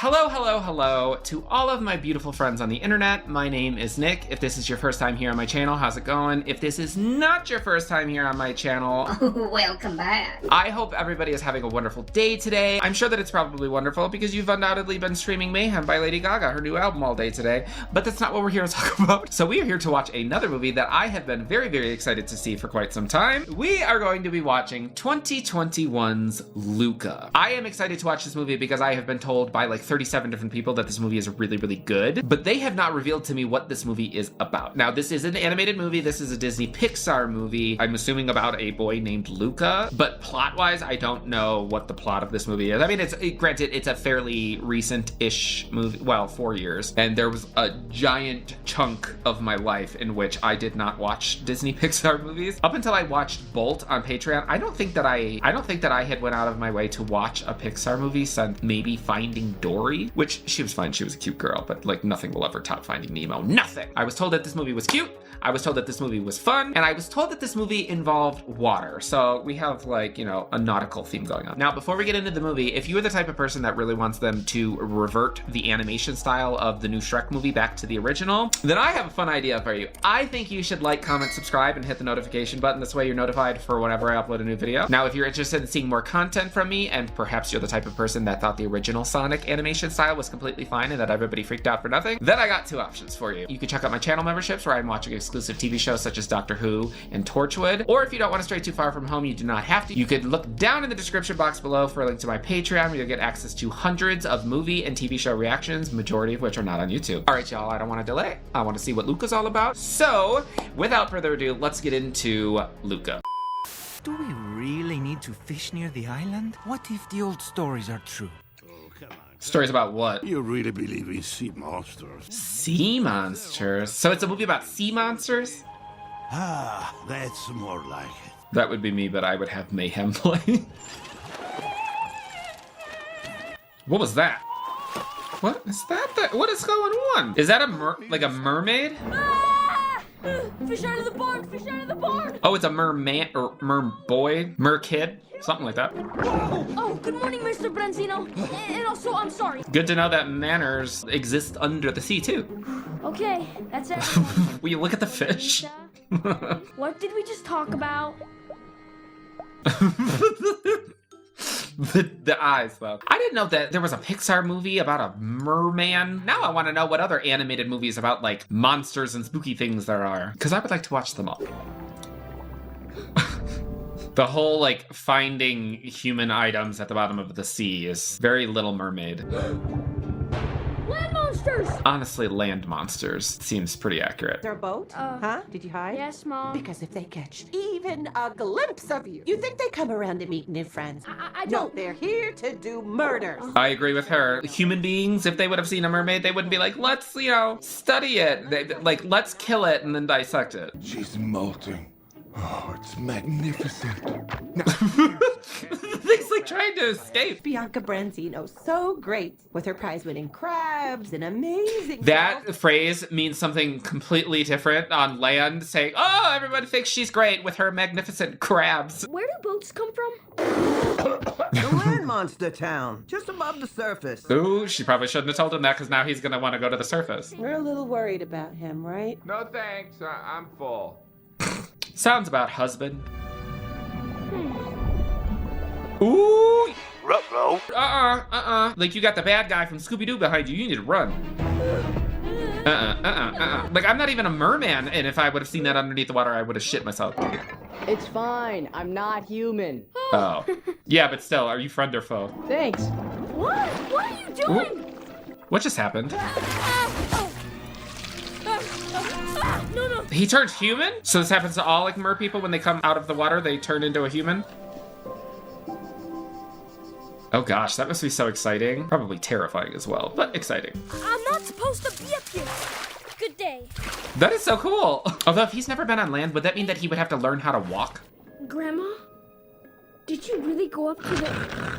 Hello, hello, hello to all of my beautiful friends on the internet. My name is Nick. If this is your first time here on my channel, how's it going? If this is not your first time here on my channel, welcome back. I hope everybody is having a wonderful day today. I'm sure that it's probably wonderful because you've undoubtedly been streaming Mayhem by Lady Gaga, her new album, all day today. But that's not what we're here to talk about. So we are here to watch another movie that I have been very, very excited to see for quite some time. We are going to be watching 2021's Luca. I am excited to watch this movie because I have been told by like 37 different people that this movie is really, really good, but they have not revealed to me what this movie is about. Now, this is an animated movie. This is a Disney Pixar movie. I'm assuming about a boy named Luca, but plot-wise, I don't know what the plot of this movie is. I mean, granted, it's a fairly recent-ish movie, well, 4 years, and there was a giant chunk of my life in which I did not watch Disney Pixar movies. Up until I watched Bolt on Patreon, I don't think that I had went out of my way to watch a Pixar movie since maybe Finding Dory, which she was fine. She was a cute girl, but like nothing will ever top Finding Nemo. Nothing. I was told that this movie was cute. I was told that this movie was fun, and I was told that this movie involved water. So we have like, you know, a nautical theme going on. Now, before we get into the movie, if you are the type of person that really wants them to revert the animation style of the new Shrek movie back to the original, then I have a fun idea for you. I think you should like, comment, subscribe, and hit the notification button. This way you're notified for whenever I upload a new video. Now, if you're interested in seeing more content from me, and perhaps you're the type of person that thought the original Sonic animation style was completely fine and that everybody freaked out for nothing, then I got two options for you. You can check out my channel memberships where I'm watching exclusive TV shows such as Doctor Who and Torchwood, or if you don't want to stray too far from home, you do not have to. You could look down in the description box below for a link to my Patreon where you'll get access to hundreds of movie and TV show reactions, majority of which are not on YouTube. All right, y'all, I don't want to delay. I want to see what Luca's all about. So, without further ado, let's get into Luca. Do we really need to fish near the island? What if the old stories are true? Stories about what? You really believe in sea monsters? Sea monsters? So it's a movie about sea monsters? Ah, that's more like it. That would be me, but I would have Mayhem play. What was that? What is that? What is going on? Is that like a mermaid? Ah! Fish out of the barn! Fish out of the barn! Oh, it's a merman or merboy, merkid, something like that. Oh, good morning, Mr. Branzino. And also, I'm sorry. Good to know that manners exist under the sea too. Okay, that's it. Will you look at the fish? What did we just talk about? The eyes, though. I didn't know that there was a Pixar movie about a merman. Now I want to know what other animated movies about, like, monsters and spooky things there are. Because I would like to watch them all. The whole, like, finding human items at the bottom of the sea is very Little Mermaid. Land monsters! Honestly, land monsters seems pretty accurate. Is there a boat? Huh? Did you hide? Yes, Mom. Because if they catch even a glimpse of you, you think they come around to meet new friends? I No, don't. they're here to do murders. I agree with her. Human beings, if they would have seen a mermaid, they wouldn't be like, let's, you know, study it. Like, let's kill it and then dissect it. She's molting. Oh, it's magnificent. Thing's like trying to escape. Bianca Branzino, so great with her prize-winning crabs and amazing. That phrase means something completely different on land, saying, oh, everybody thinks she's great with her magnificent crabs. Where do boats come from? The land monster town, just above the surface. Ooh, she probably shouldn't have told him that because now he's going to want to go to the surface. We're a little worried about him, right? No thanks, I'm full. Sounds about husband. Ooh. Like you got the bad guy from Scooby-Doo behind you. You need to run. Like I'm not even a merman, and if I would have seen that underneath the water, I would have shit myself. It's fine. I'm not human. Oh. Yeah, but still, are you friend or foe? Thanks. What? What are you doing? Ooh. What just happened? No. He turned human? So this happens to all like mer people when they come out of the water, they turn into a human? Oh gosh, that must be so exciting. Probably terrifying as well, but exciting. I'm not supposed to be up here. Good day. That is so cool. Although if he's never been on land, would that mean that he would have to learn how to walk? Grandma? Did you really go up to the...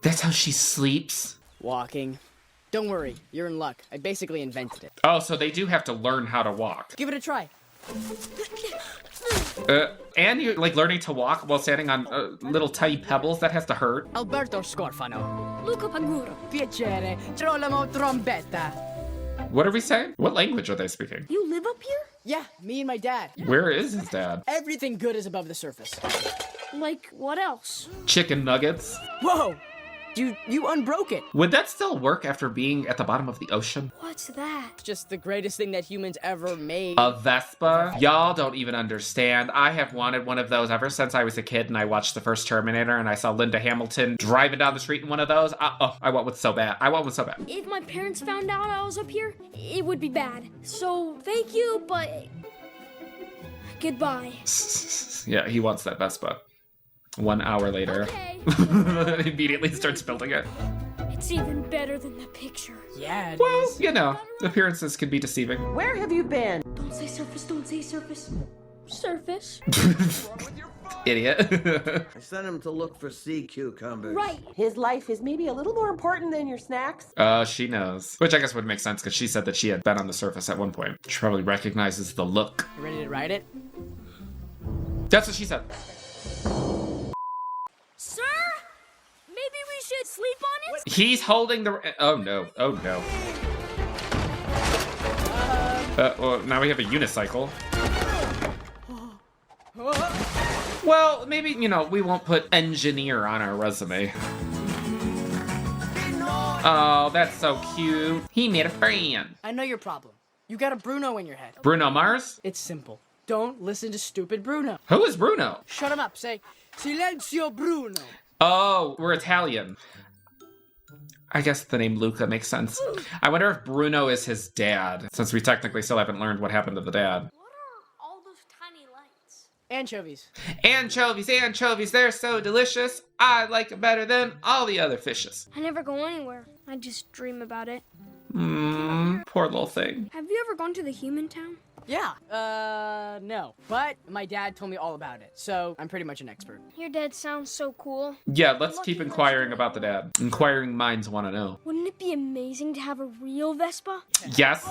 That's how she sleeps? Walking. Don't worry, you're in luck. I basically invented it. Oh, so they do have to learn how to walk. Give it a try. And you're like learning to walk while standing on little tiny pebbles. That has to hurt. Alberto Scorfano. Luca Paguro. Piacere. Trolamo trombetta. What are we saying? What language are they speaking? You live up here? Yeah, me and my dad. Where is his dad? Everything good is above the surface. Like, what else? Chicken nuggets. Whoa! You unbroke it. Would that still work after being at the bottom of the ocean? What's that? It's just the greatest thing that humans ever made. A Vespa? Y'all don't even understand. I have wanted one of those ever since I was a kid and I watched the first Terminator and I saw Linda Hamilton driving down the street in one of those. I want one so bad. I want one so bad. If my parents found out I was up here, it would be bad. So, thank you, but... goodbye. Yeah, he wants that Vespa. 1 hour later. Okay. Immediately starts building it. It's even better than the picture. Yeah, it Well, is. you know, appearances can be deceiving. Where have you been? Don't say surface, don't say surface. Surface? Idiot. I sent him to look for sea cucumbers. Right. His life is maybe a little more important than your snacks. She knows. Which I guess would make sense because she said that she had been on the surface at one point. She probably recognizes the look. You ready to ride it? That's what she said. Sir? Maybe we should sleep on it? He's holding the... Oh, no. Oh, no. Well, now we have a unicycle. Well, maybe, you know, we won't put engineer on our resume. Oh, that's so cute. He made a friend. I know your problem. You got a Bruno in your head. Bruno Mars? It's simple. Don't listen to stupid Bruno. Who is Bruno? Shut him up. Say, Silenzio Bruno. Oh, we're Italian. I guess the name Luca makes sense. I wonder if Bruno is his dad, since we technically still haven't learned what happened to the dad. What are all those tiny lights? Anchovies. Anchovies, they're so delicious. I like them better than all the other fishes. I never go anywhere. I just dream about it. Poor little thing. Have you ever gone to the human town? Yeah. No. But my dad told me all about it, so I'm pretty much an expert. Your dad sounds so cool. Yeah, let's keep inquiring about the dad. Inquiring minds want to know. Wouldn't it be amazing to have a real Vespa? Yes.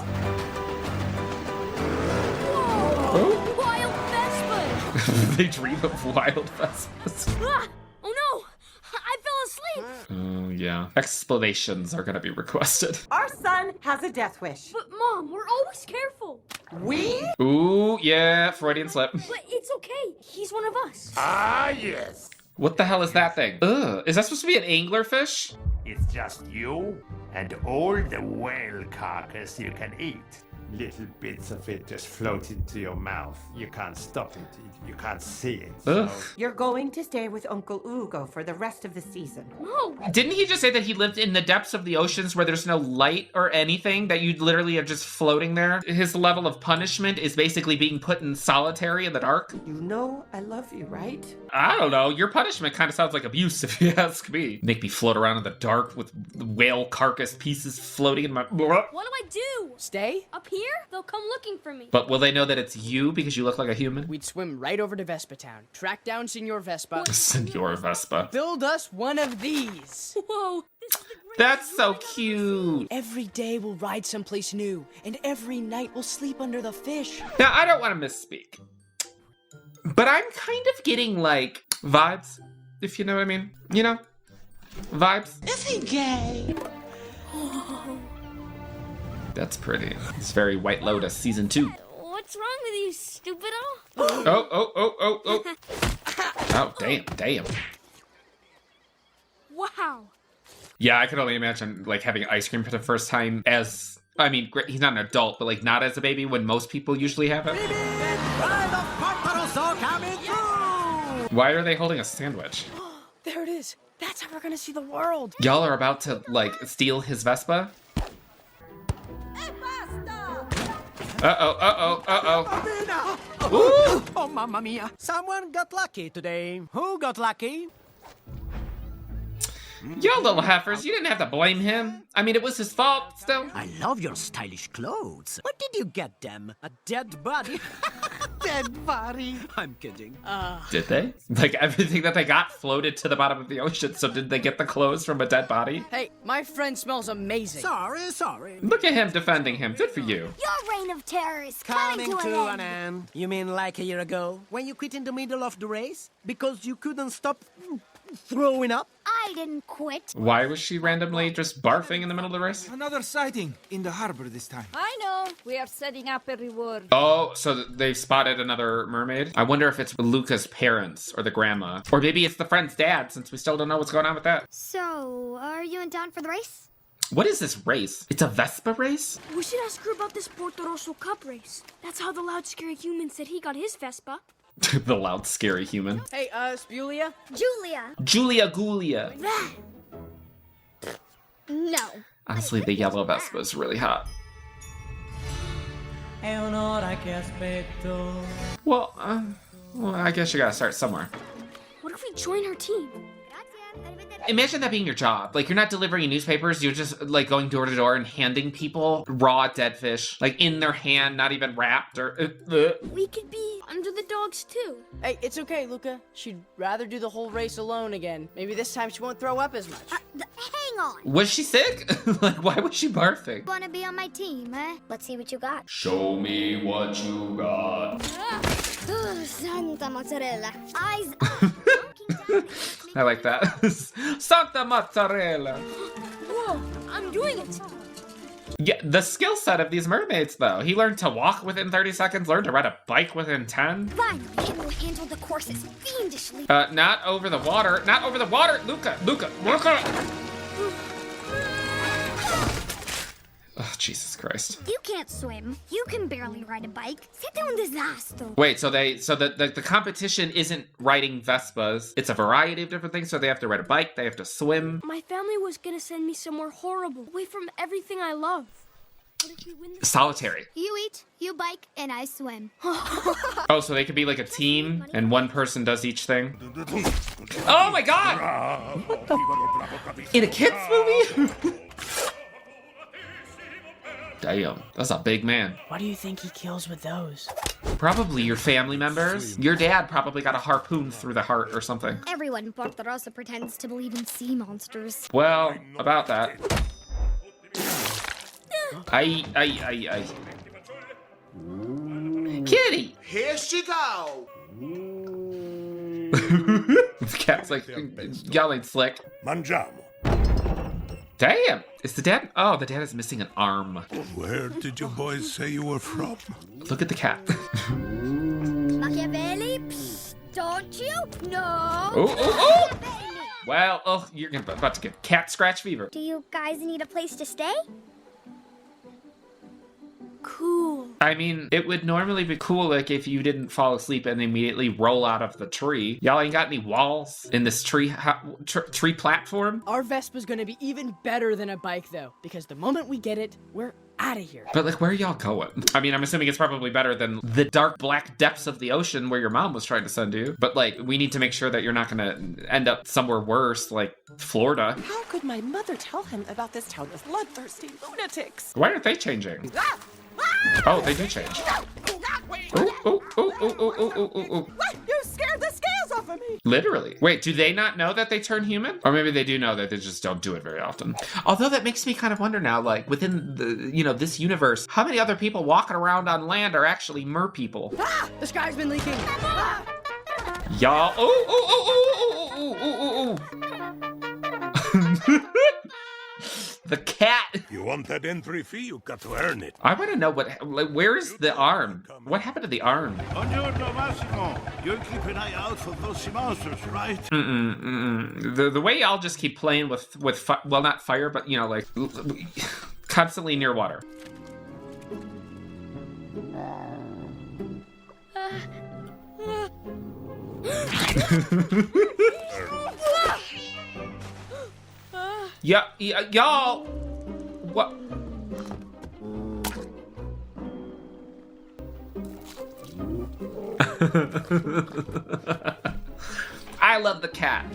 Whoa! Wild Vespa! They dream of wild Vespas. Ah! Oh no! I fell asleep! Oh, yeah. Explanations are gonna be requested. Our son has a death wish. But Mom, we're always careful. We? Ooh, yeah, Freudian slip. But it's okay. He's one of us. Ah, yes. What the hell is that thing? Ugh, is that supposed to be an anglerfish? It's just you and all the whale carcass you can eat. Little bits of it just float into your mouth. You can't stop it. You can't see it. Ugh. You're going to stay with Uncle Ugo for the rest of the season. No. Didn't he just say that he lived in the depths of the oceans where there's no light or anything, that you literally are just floating there? His level of punishment is basically being put in solitary in the dark? You know I love you, right? I don't know. Your punishment kind of sounds like abuse, if you ask me. Make me float around in the dark with whale carcass pieces floating in my... What do I do? Stay? Up here? They'll come looking for me. But will they know that it's you because you look like a human? We'd swim right over to Vespa Town, track down Senor Vespa, Senor Vespa. build us one of these. Whoa. This is the greatest That's so thing I've ever cute. Every day we'll ride someplace new, and every night we'll sleep under the fish. Now, I don't want to misspeak, but I'm kind of getting, like, vibes, if you know what I mean. You know? Vibes. Is he gay? That's pretty. It's very White Lotus Season 2. What's wrong with you, stupido? Oh. Oh, damn. Wow. Yeah, I could only imagine, like, having ice cream for the first time as... I mean, he's not an adult, but, like, not as a baby when most people usually have it. Why are they holding a sandwich? There it is. That's how we're gonna see the world. Y'all are about to, like, steal his Vespa? Uh-oh. Ooh! Oh, mamma mia. Someone got lucky today. Who got lucky? Y'all little heifers, you didn't have to blame him. I mean, it was his fault, still. I love your stylish clothes. Where did you get them? A dead body? dead body. I'm kidding. Did they? Like, everything that they got floated to the bottom of the ocean, so did they get the clothes from a dead body? Hey, my friend smells amazing. Sorry. Look at him defending him. Good for you. Your reign of terror is coming to an end. You mean like a year ago? When you quit in the middle of the race? Because you couldn't stop throwing up? I didn't quit. Why was she randomly just barfing in the middle of the race? Another sighting in the harbor this time. I know. We are setting up a reward. Oh, so they've spotted another mermaid? I wonder if it's Luca's parents or the grandma. Or maybe it's the friend's dad, since we still don't know what's going on with that. So, are you in town for the race? What is this race? It's a Vespa race? We should ask her about this Porto Rosso Cup race. That's how the loud, scary human said he got his Vespa. The loud, scary human. Hey, Spulia? Julia. Julia. That. No. Honestly, the yellow Vespa is really hot. Well, I guess you gotta start somewhere. What if we join her team? Imagine that being your job. Like, you're not delivering newspapers, you're just, like, going door to door and handing people raw dead fish, like, in their hand, not even wrapped, or... We could be under the dogs, too. Hey, it's okay, Luca. She'd rather do the whole race alone again. Maybe this time she won't throw up as much. Hang on. Was she sick? Like, why was she barfing? Wanna be on my team, eh? Let's see what you got. Show me what you got. Santa mozzarella. Eyes up. I like that. Santa mozzarella. Whoa, I'm doing it. Yeah, the skill set of these mermaids, though. He learned to walk within 30 seconds, learned to ride a bike within 10. Finally, it will handle the courses fiendishly. Not over the water. Not over the water! Luca! Oh, Jesus Christ. You can't swim. You can barely ride a bike. C'était un désastre. Wait, so the competition isn't riding Vespas. It's a variety of different things, so they have to ride a bike, they have to swim. My family was gonna send me somewhere horrible, away from everything I love. What if we win this? Solitary. You eat, you bike, and I swim. Oh, so they could be like a team, and one person does each thing? Oh my god! In a kid's movie? Damn, that's a big man. What do you think he kills with those? Probably your family members. Your dad probably got a harpoon through the heart or something. Everyone in Porto Rosso pretends to believe in sea monsters. Well, about that. Ay. Kitty! Here she go. The cat's like yelling slick. Mangiamo. Damn! Is the dad? Oh, the dad is missing an arm. Where did you boys say you were from? Look at the cat. Machiavelli? Psst, don't you? No. Oh! Well, you're about to get cat scratch fever. Do you guys need a place to stay? Cool. I mean, it would normally be cool, like, if you didn't fall asleep and immediately roll out of the tree. Y'all ain't got any walls in this tree platform? Our Vespa's gonna be even better than a bike, though, because the moment we get it, we're out of here. But, like, where are y'all going? I mean, I'm assuming it's probably better than the dark black depths of the ocean where your mom was trying to send you. But, like, we need to make sure that you're not gonna end up somewhere worse, like Florida. How could my mother tell him about this town of bloodthirsty lunatics? Why aren't they changing? Oh, they do change. Oh. What? You scared the scales off of me! Literally. Wait, do they not know that they turn human? Or maybe they do know that they just don't do it very often. Although that makes me kind of wonder now, like, within the, this universe, how many other people walking around on land are actually mer-people? Ah! The sky's been leaking! Ah! Y'all. Oh. The cat. You want that entry fee? You got to earn it. I want to know where is the arm? What happened to the arm? Buongiorno, Massimo. You'll keep an eye out for those sea monsters, right? The way y'all just keep playing with well, not fire, but, like, constantly near water. Yeah, y'all. What? I love the cat.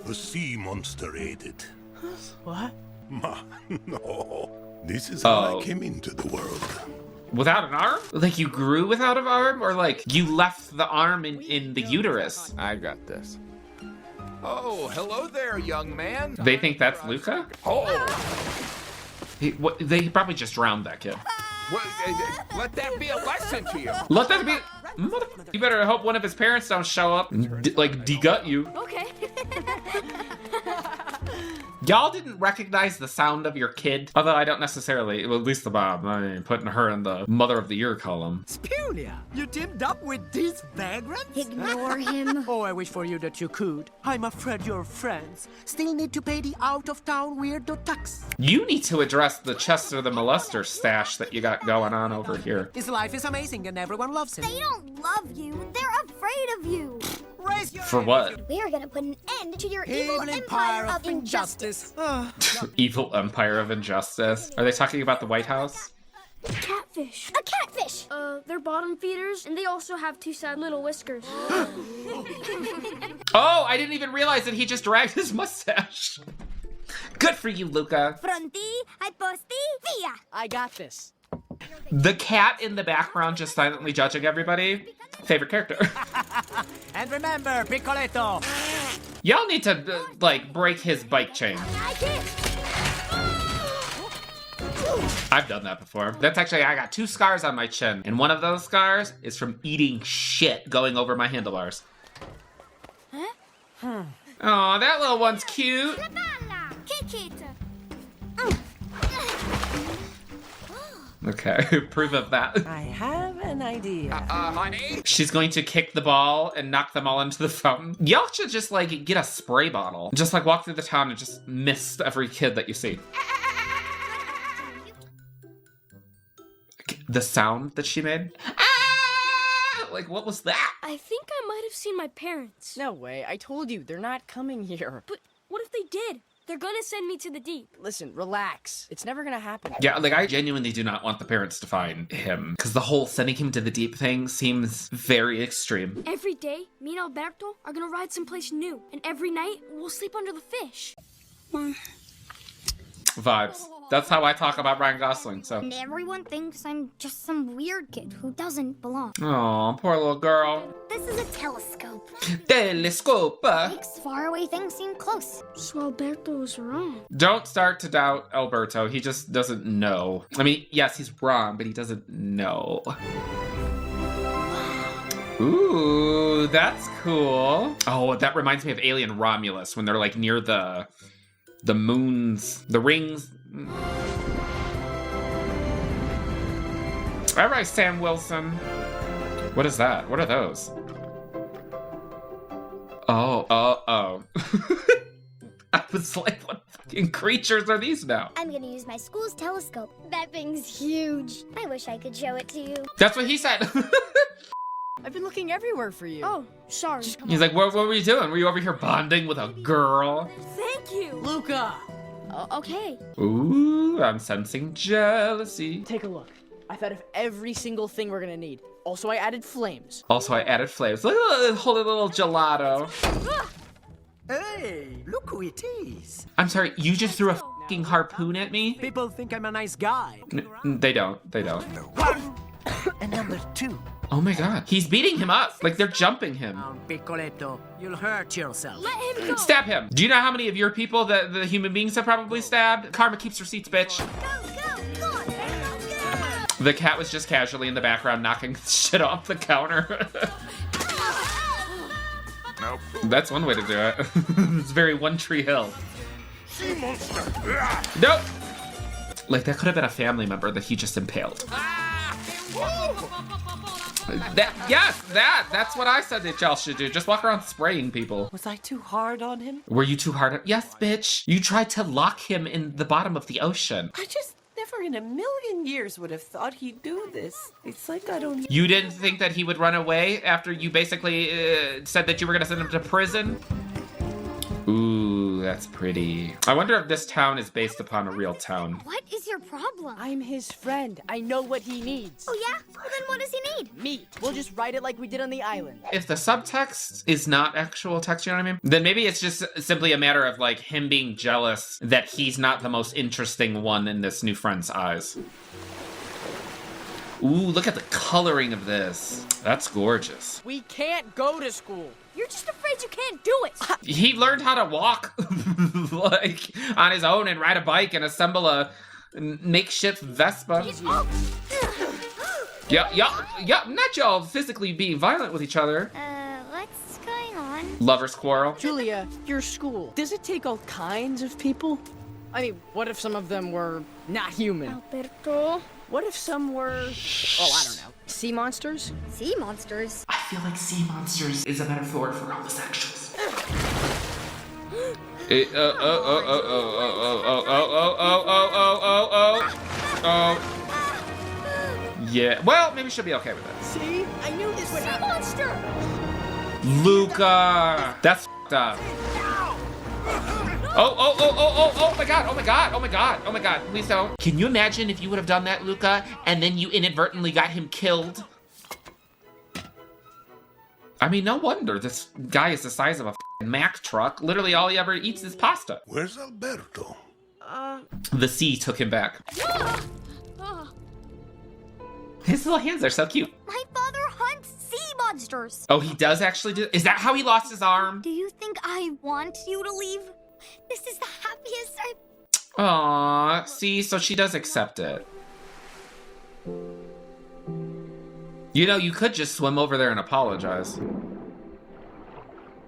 The sea monster ate it. What? No. This is how I came into the world. Without an arm? Like you grew without an arm? Or like you left the arm in the uterus? I got this. Oh, hello there, young man. They think that's Luca? Oh, They probably just drowned that kid. well, let that be a lesson to you. Let that be... You better hope one of his parents don't show up and degut you. Okay. Y'all didn't recognize the sound of your kid? Although I don't necessarily, well, at least the mom. I mean, putting her in the mother of the year column. Spulia, you teamed up with these vagrants? Ignore him. Oh, I wish for you that you could. I'm afraid your friends still need to pay the out-of-town weirdo tax. You need to address the Chester the Molester stash that you got going on over here. His life is amazing and everyone loves him. They don't love you. They're afraid of you. Raise your For what? We're gonna put an end to your evil empire of injustice. Evil Empire of Injustice. Are they talking about the White House? Catfish. A catfish! They're bottom feeders, and they also have two sad little whiskers. Oh, I didn't even realize that he just dragged his mustache. Good for you, Luca. Pronti, ai posti, via! I got this. The cat in the background just silently judging everybody. Favorite character. And remember, Piccoletto. Y'all need to, like, break his bike chain. I can't! I've done that before. That's actually, I got 2 scars on my chin. And one of those scars is from eating shit going over my handlebars. Huh? Aw, that little one's cute. La palla! Kick it! Okay, proof of that. I have an idea. Honey? She's going to kick the ball and knock them all into the fountain. Y'all should just, like, get a spray bottle. Just, like, walk through the town and just mist every kid that you see. The sound that she made? Ah! Like, what was that? I think I might have seen my parents. No way. I told you, they're not coming here. But what if they did? They're gonna send me to the deep. Listen, relax. It's never gonna happen. Yeah, like, I genuinely do not want the parents to find him. Because the whole sending him to the deep thing seems very extreme. Every day, me and Alberto are gonna ride someplace new. And every night, we'll sleep under the fish. Vibes. That's how I talk about Ryan Gosling, so. And everyone thinks I'm just some weird kid who doesn't belong. Aw, poor little girl. This is a telescope. Telescope. Makes faraway things seem close. So Alberto was wrong. Don't start to doubt Alberto. He just doesn't know. I mean, yes, he's wrong, but he doesn't know. Ooh, that's cool. Oh, that reminds me of Alien Romulus when they're like near the moons, the rings. All right, Sam Wilson. What is that? What are those? Oh. I was like, what fucking creatures are these now? I'm gonna use my school's telescope. That thing's huge. I wish I could show it to you. That's what he said. I've been looking everywhere for you. Oh, sorry. He's like, what were you doing? Were you over here bonding with a girl? Thank you. Luca! Okay. Ooh, I'm sensing jealousy. Take a look. I thought of every single thing we're gonna need. Also, I added flames. Also, I added flavors. Look at that holy little gelato. Hey, look who it is. I'm sorry, you just threw a fucking harpoon at me? People think I'm a nice guy. They don't. They don't. One and number 2. Oh my god. He's beating him up. Like, they're jumping him. Piccoletto, you'll hurt yourself. Let him go. Stab him. Do you know how many of your people that the human beings have probably stabbed? Karma keeps receipts, bitch. Go, go, go. The cat was just casually in the background knocking shit off the counter. Nope. That's one way to do it. It's very One Tree Hill. Nope. Like, that could have been a family member that he just impaled. That's what I said that y'all should do. Just walk around spraying people. Was I too hard on him? Were you too hard on? Yes, bitch. You tried to lock him in the bottom of the ocean. I just never in a million years would have thought he'd do this. It's like I don't... You didn't think that he would run away after you basically said that you were going to send him to prison? Ooh, that's pretty. I wonder if this town is based upon a real town. What is your problem? I'm his friend. I know what he needs. Oh, yeah? Well, then what does he need? Me. We'll just write it like we did on the island. If the subtext is not actual text, you know what I mean? Then maybe it's just simply a matter of, like, him being jealous that he's not the most interesting one in this new friend's eyes. Ooh, look at the coloring of this. That's gorgeous. We can't go to school. You're just afraid you can't do it. He learned how to walk like on his own and ride a bike and assemble a makeshift Vespa. Not y'all physically being violent with each other. What's going on? Lovers quarrel. Julia, your school, does it take all kinds of people? I mean, what if some of them were not human? Alberto. What if some were, oh, I don't know, sea monsters? Sea monsters? I feel like sea monsters is a metaphor for homosexuals. Yeah, well, maybe she'll be okay with that. See? I knew this would happen. Monster! Luca! That's f***ed up. Oh my god, oh my god, oh my god, oh my god, please don't. Can you imagine if you would have done that, Luca, and then you inadvertently got him killed? I mean, no wonder this guy is the size of a f***ing Mack truck. Literally all he ever eats is pasta. Where's Alberto? The sea took him back. His little hands are so cute. My father hunts sea monsters. Oh, he does actually do. Is that how he lost his arm? Do you think I want you to leave? This is the happiest I've... Aww, see, so she does accept it. You know, you could just swim over there and apologize.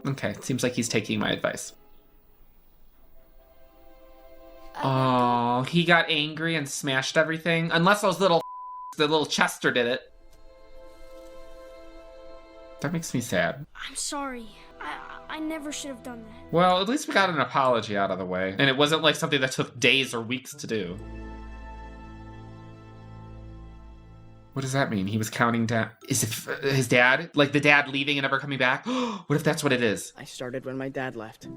Okay, seems like he's taking my advice. Oh, he got angry and smashed everything. Unless those the little Chester did it. That makes me sad. I'm sorry. I never should have done that. Well, at least we got an apology out of the way. And it wasn't like something that took days or weeks to do. What does that mean? He was counting down. Is it his dad? Like the dad leaving and never coming back? What if that's what it is? I started when my dad left.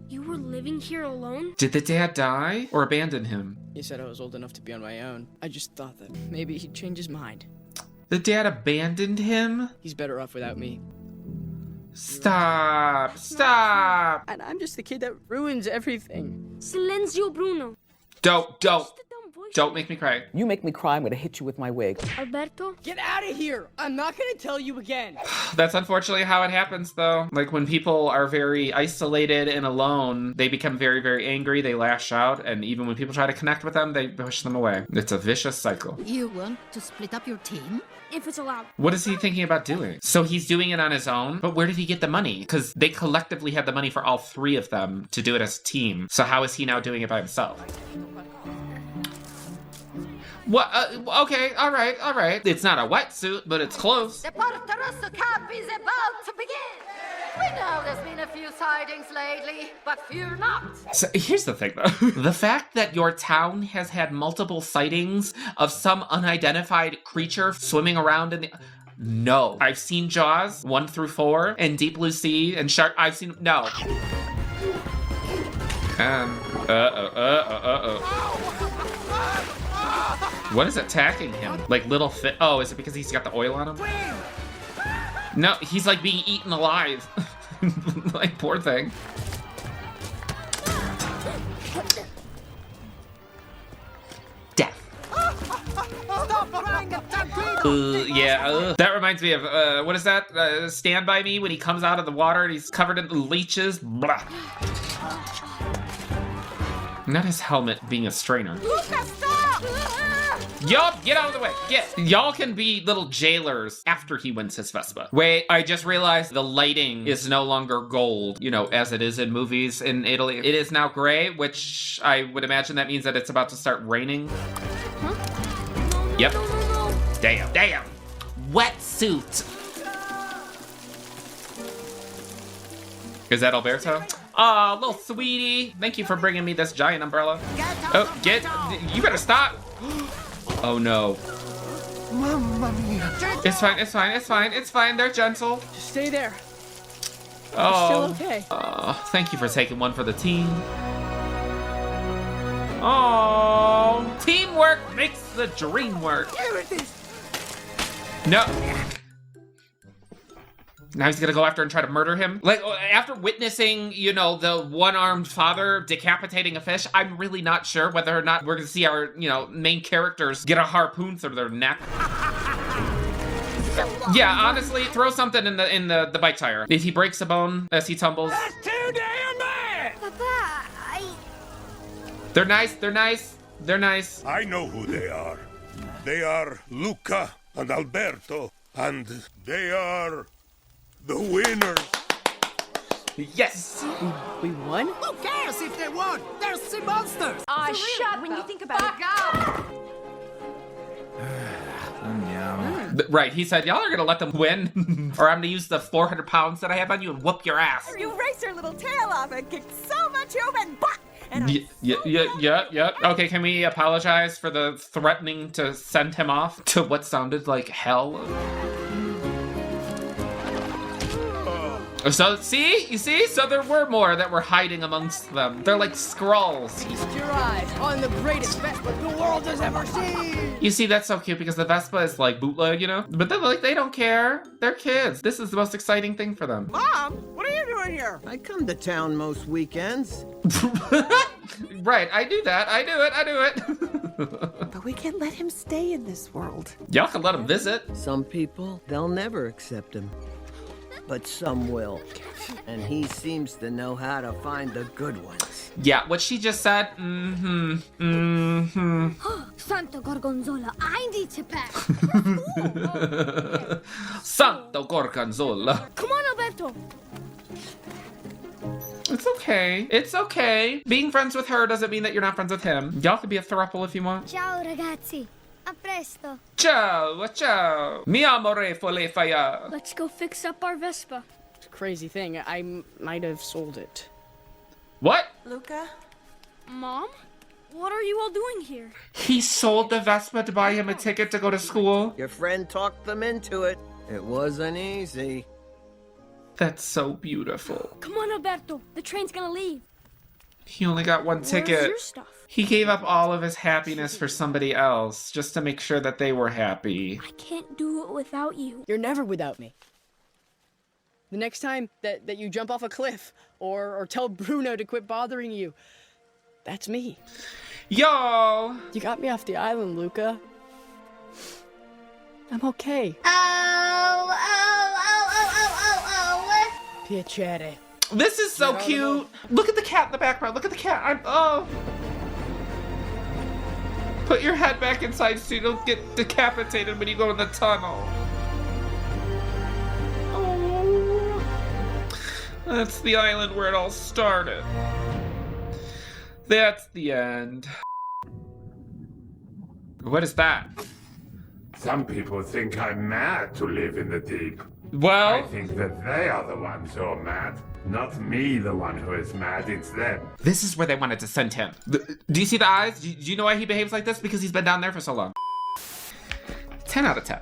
You were living here alone? Did the dad die or abandon him? He said I was old enough to be on my own. I just thought that maybe he'd change his mind. The dad abandoned him? He's better off without me. Stop! Stop! And I'm just the kid that ruins everything. Silenzio Bruno. Don't make me cry. You make me cry, I'm gonna hit you with my wig. Alberto? Get out of here! I'm not gonna tell you again. That's unfortunately how it happens, though. Like, when people are very isolated and alone, they become very, very angry, they lash out, and even when people try to connect with them, they push them away. It's a vicious cycle. You want to split up your team? If it's allowed. What is he thinking about doing? So he's doing it on his own? But where did he get the money? Because they collectively had the money for all three of them to do it as a team. So how is he now doing it by himself? What? Okay, all right. It's not a wetsuit, but it's close. The Porto Rosso Cup is about to begin. We know there's been a few sightings lately, but fear not. So here's the thing, though. The fact that your town has had multiple sightings of some unidentified creature swimming around in the... No. I've seen Jaws 1 through 4 and Deep Blue Sea and Shark... I've seen... No. What is attacking him? Like little fit? Oh, is it because he's got the oil on him? No, he's like being eaten alive. Like, poor thing. Death. That reminds me of, what is that? Stand By Me, when he comes out of the water and he's covered in leeches. Blah. Not his helmet being a strainer. Luca, stop! Yup, get out of the way. Get. Y'all can be little jailers after he wins his Vespa. Wait, I just realized the lighting is no longer gold, you know, as it is in movies in Italy. It is now gray, which I would imagine that means that it's about to start raining. Huh? Yep. No. Damn. Wetsuit. Is that Alberto? Aw, little sweetie. Thank you for bringing me this giant umbrella. Oh, you better stop. Oh no. Mamma mia. It's fine. They're gentle. Just stay there. Oh. You're still okay. Thank you for taking one for the team. Oh, teamwork makes the dream work. Here it is. No. Now he's gonna go after and try to murder him. Like, after witnessing, you know, the one-armed father decapitating a fish, I'm really not sure whether or not we're gonna see our, you know, main characters get a harpoon through their neck. Yeah, honestly, throw something in the bike tire. If he breaks a bone as he tumbles. That's too damn bad! Papa, They're nice, they're nice, they're nice. I know who they are. They are Luca and Alberto, and they are the winners. Yes! We won? Who cares if they won? They're sea monsters! Shut when you think about it. Right, he said, y'all are gonna let them win, or I'm gonna use the 400 pounds that I have on you and whoop your ass. You race your little tail off and kick so much human butt. Yeah. Okay, can we apologize for the threatening to send him off to what sounded like hell? So, you see? So there were more that were hiding amongst them. They're like scrolls. Feast your eyes on the greatest Vespa the world has ever seen! You see, that's so cute because the Vespa is like bootleg, you know? But they're like, they don't care. They're kids. This is the most exciting thing for them. Mom, what are you doing here? I come to town most weekends. Right, I do that. I do it. But we can't let him stay in this world. Y'all can let him visit. Some people, they'll never accept him. But some will. And he seems to know how to find the good ones. Yeah, what she just said, Santo Gorgonzola, I need to pack. Santo Gorgonzola. Come on, Alberto. It's okay. It's okay. Being friends with her doesn't mean that you're not friends with him. Y'all could be a throuple if you want. Ciao, ragazzi. A presto. Ciao. Mi amore fole faya. Let's go fix up our Vespa. Crazy thing, I might have sold it. What? Luca? Mom? What are you all doing here? He sold the Vespa to buy him a ticket to go to school? Your friend talked them into it. It wasn't easy. That's so beautiful. Come on, Alberto. The train's gonna leave. He only got one ticket. Where's your stuff? He gave up all of his happiness for somebody else just to make sure that they were happy. I can't do it without you. You're never without me. The next time that you jump off a cliff or tell Bruno to quit bothering you, that's me. Yo! You got me off the island, Luca. I'm okay. Piacere. This is so cute. Look at the cat in the background. Look at the cat. Oh. Put your head back inside so you don't get decapitated when you go in the tunnel. Oh. That's the island where it all started. That's the end. What is that? Some people think I'm mad to live in the deep. Well, I think that they are the ones who are mad. Not me, the one who is mad, it's them. this is where they wanted to send him. Do you see the eyes? Do you know why he behaves like this? Because he's been down there for so long. 10 out of 10.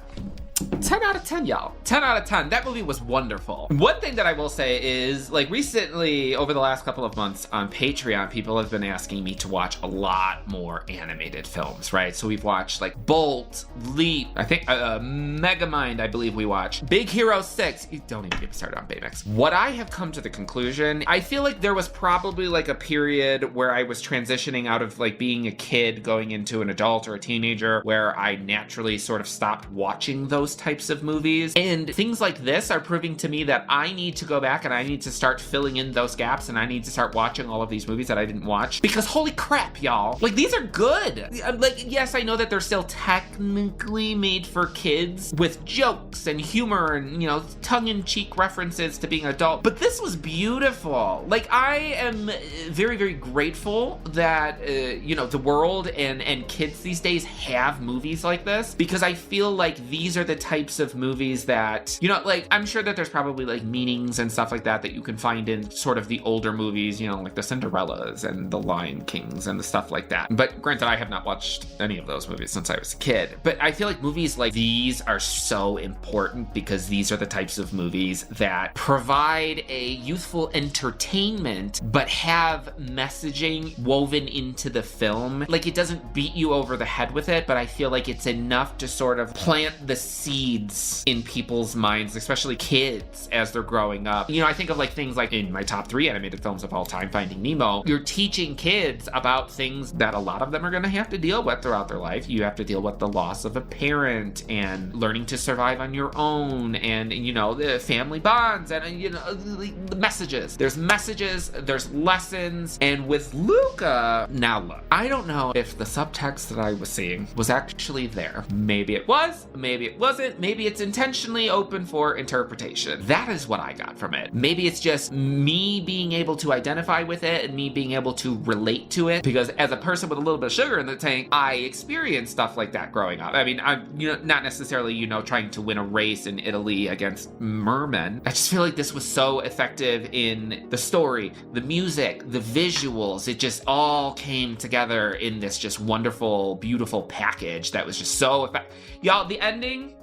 10 out of 10, y'all. 10 out of 10. That movie was wonderful. One thing that I will say is, like, recently, over the last couple of months on Patreon, people have been asking me to watch a lot more animated films, right? So we've watched, like, Bolt, Leap, I think, Megamind, I believe we watched. Big Hero 6. Don't even get me started on Baymax. What I have come to the conclusion, I feel like there was probably, like, a period where I was transitioning out of, like, being a kid going into an adult or a teenager where I naturally sort of stopped watching those types of movies. And things like this are proving to me that I need to go back and I need to start filling in those gaps and I need to start watching all of these movies that I didn't watch. Because holy crap, y'all. Like, these are good. Like, yes, I know that they're still technically made for kids with jokes and humor and, you know, tongue-in-cheek references to being adult, but this was beautiful. Like, I am very, very grateful that, you know, the world and kids these days have movies like this, because I feel like these are the types of movies that, you know, like, I'm sure that there's probably like meanings and stuff like that that you can find in sort of the older movies, you know, like the Cinderellas and the Lion Kings and the stuff like that. But granted, I have not watched any of those movies since I was a kid. But I feel like movies like these are so important because these are the types of movies that provide a youthful entertainment, but have messaging woven into the film. Like, it doesn't beat you over the head with it, but I feel like it's enough to sort of plant the seed seeds in people's minds, especially kids, as they're growing up. You know, I think of like things like in my top 3 animated films of all time, Finding Nemo. You're teaching kids about things that a lot of them are going to have to deal with throughout their life. You have to deal with the loss of a parent and learning to survive on your own, and you know, the family bonds, and you know, the messages. There's messages, there's lessons, and with Luca, now look, I don't know if the subtext that I was seeing was actually there. Maybe it was, maybe it wasn't, maybe it's intentionally open for interpretation. That is what I got from it. Maybe it's just me being able to identify with it and me being able to relate to it, because as a person with a little bit of sugar in the tank, I experienced stuff like that growing up. I mean, I'm, you know, not necessarily, you know, trying to win a race in Italy against mermen. I just feel like this was so effective in the story, the music, the visuals. It just all came together in this just wonderful, beautiful package that was just so effective. Y'all, the ending,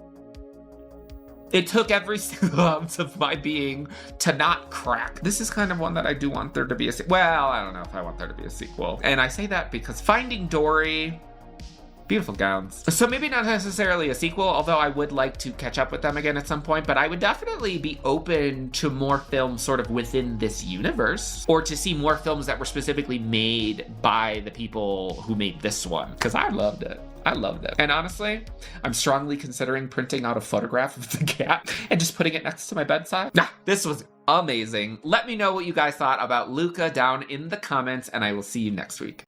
it took every single ounce of my being to not crack. This is kind of one that I do want there to be a sequel. Well, I don't know if I want there to be a sequel. And I say that because Finding Dory, beautiful gowns. So maybe not necessarily a sequel, although I would like to catch up with them again at some point, but I would definitely be open to more films sort of within this universe, or to see more films that were specifically made by the people who made this one, because I loved it. I loved it. And honestly, I'm strongly considering printing out a photograph of the cat and just putting it next to my bedside. Nah, this was amazing. Let me know what you guys thought about Luca down in the comments, and I will see you next week.